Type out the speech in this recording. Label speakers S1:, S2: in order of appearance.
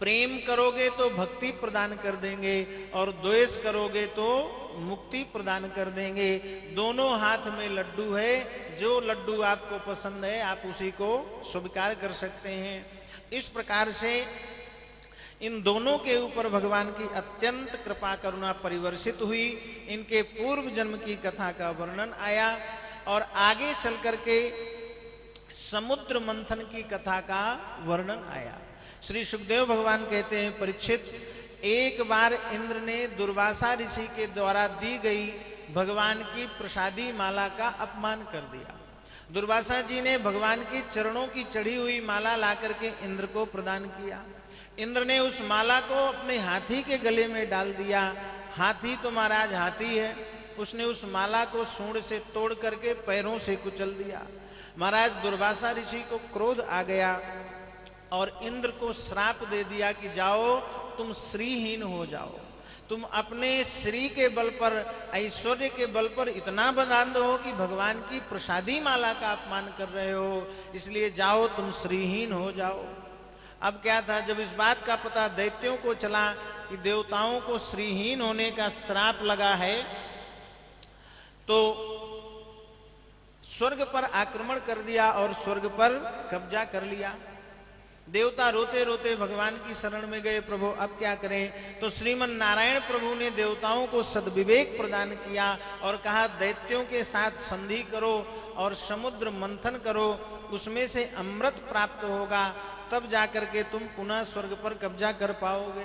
S1: प्रेम करोगे तो भक्ति प्रदान कर देंगे और द्वेष करोगे तो मुक्ति प्रदान कर देंगे। दोनों हाथ में लड्डू है, जो लड्डू आपको पसंद है आप उसी को स्वीकार कर सकते हैं। इस प्रकार से इन दोनों के ऊपर भगवान की अत्यंत कृपा करुणा परिवर्षित हुई। इनके पूर्व जन्म की कथा का वर्णन आया और आगे चल करके समुद्र मंथन की कथा का वर्णन आया। श्री सुखदेव भगवान कहते हैं, परीक्षित, एक बार इंद्र ने दुर्वासा ऋषि के द्वारा दी गई भगवान की प्रसादी माला का अपमान कर दिया। दुर्वासा जी ने भगवान की चरणों की चढ़ी हुई माला ला करके इंद्र को प्रदान किया। इंद्र ने उस माला को अपने हाथी के गले में डाल दिया। हाथी तो महाराज हाथी है, उसने उस माला को सूंड से तोड़ करके पैरों से कुचल दिया। महाराज दुर्वासा ऋषि को क्रोध आ गया और इंद्र को श्राप दे दिया कि जाओ तुम श्रीहीन हो जाओ, तुम अपने श्री के बल पर, ऐश्वर्य के बल पर इतना बदान्ध हो कि भगवान की प्रसादी माला का अपमान कर रहे हो, इसलिए जाओ तुम श्रीहीन हो जाओ। अब क्या था, जब इस बात का पता दैत्यों को चला कि देवताओं को श्रीहीन होने का श्राप लगा है, तो स्वर्ग पर आक्रमण कर दिया और स्वर्ग पर कब्जा कर लिया। देवता रोते रोते भगवान की शरण में गए, प्रभु अब क्या करें। तो श्रीमन नारायण प्रभु ने देवताओं को सद्विवेक प्रदान किया और कहा, दैत्यों के साथ संधि करो और समुद्र मंथन करो, उसमें से अमृत प्राप्त होगा, तब जाकर के तुम पुनः स्वर्ग पर कब्जा कर पाओगे।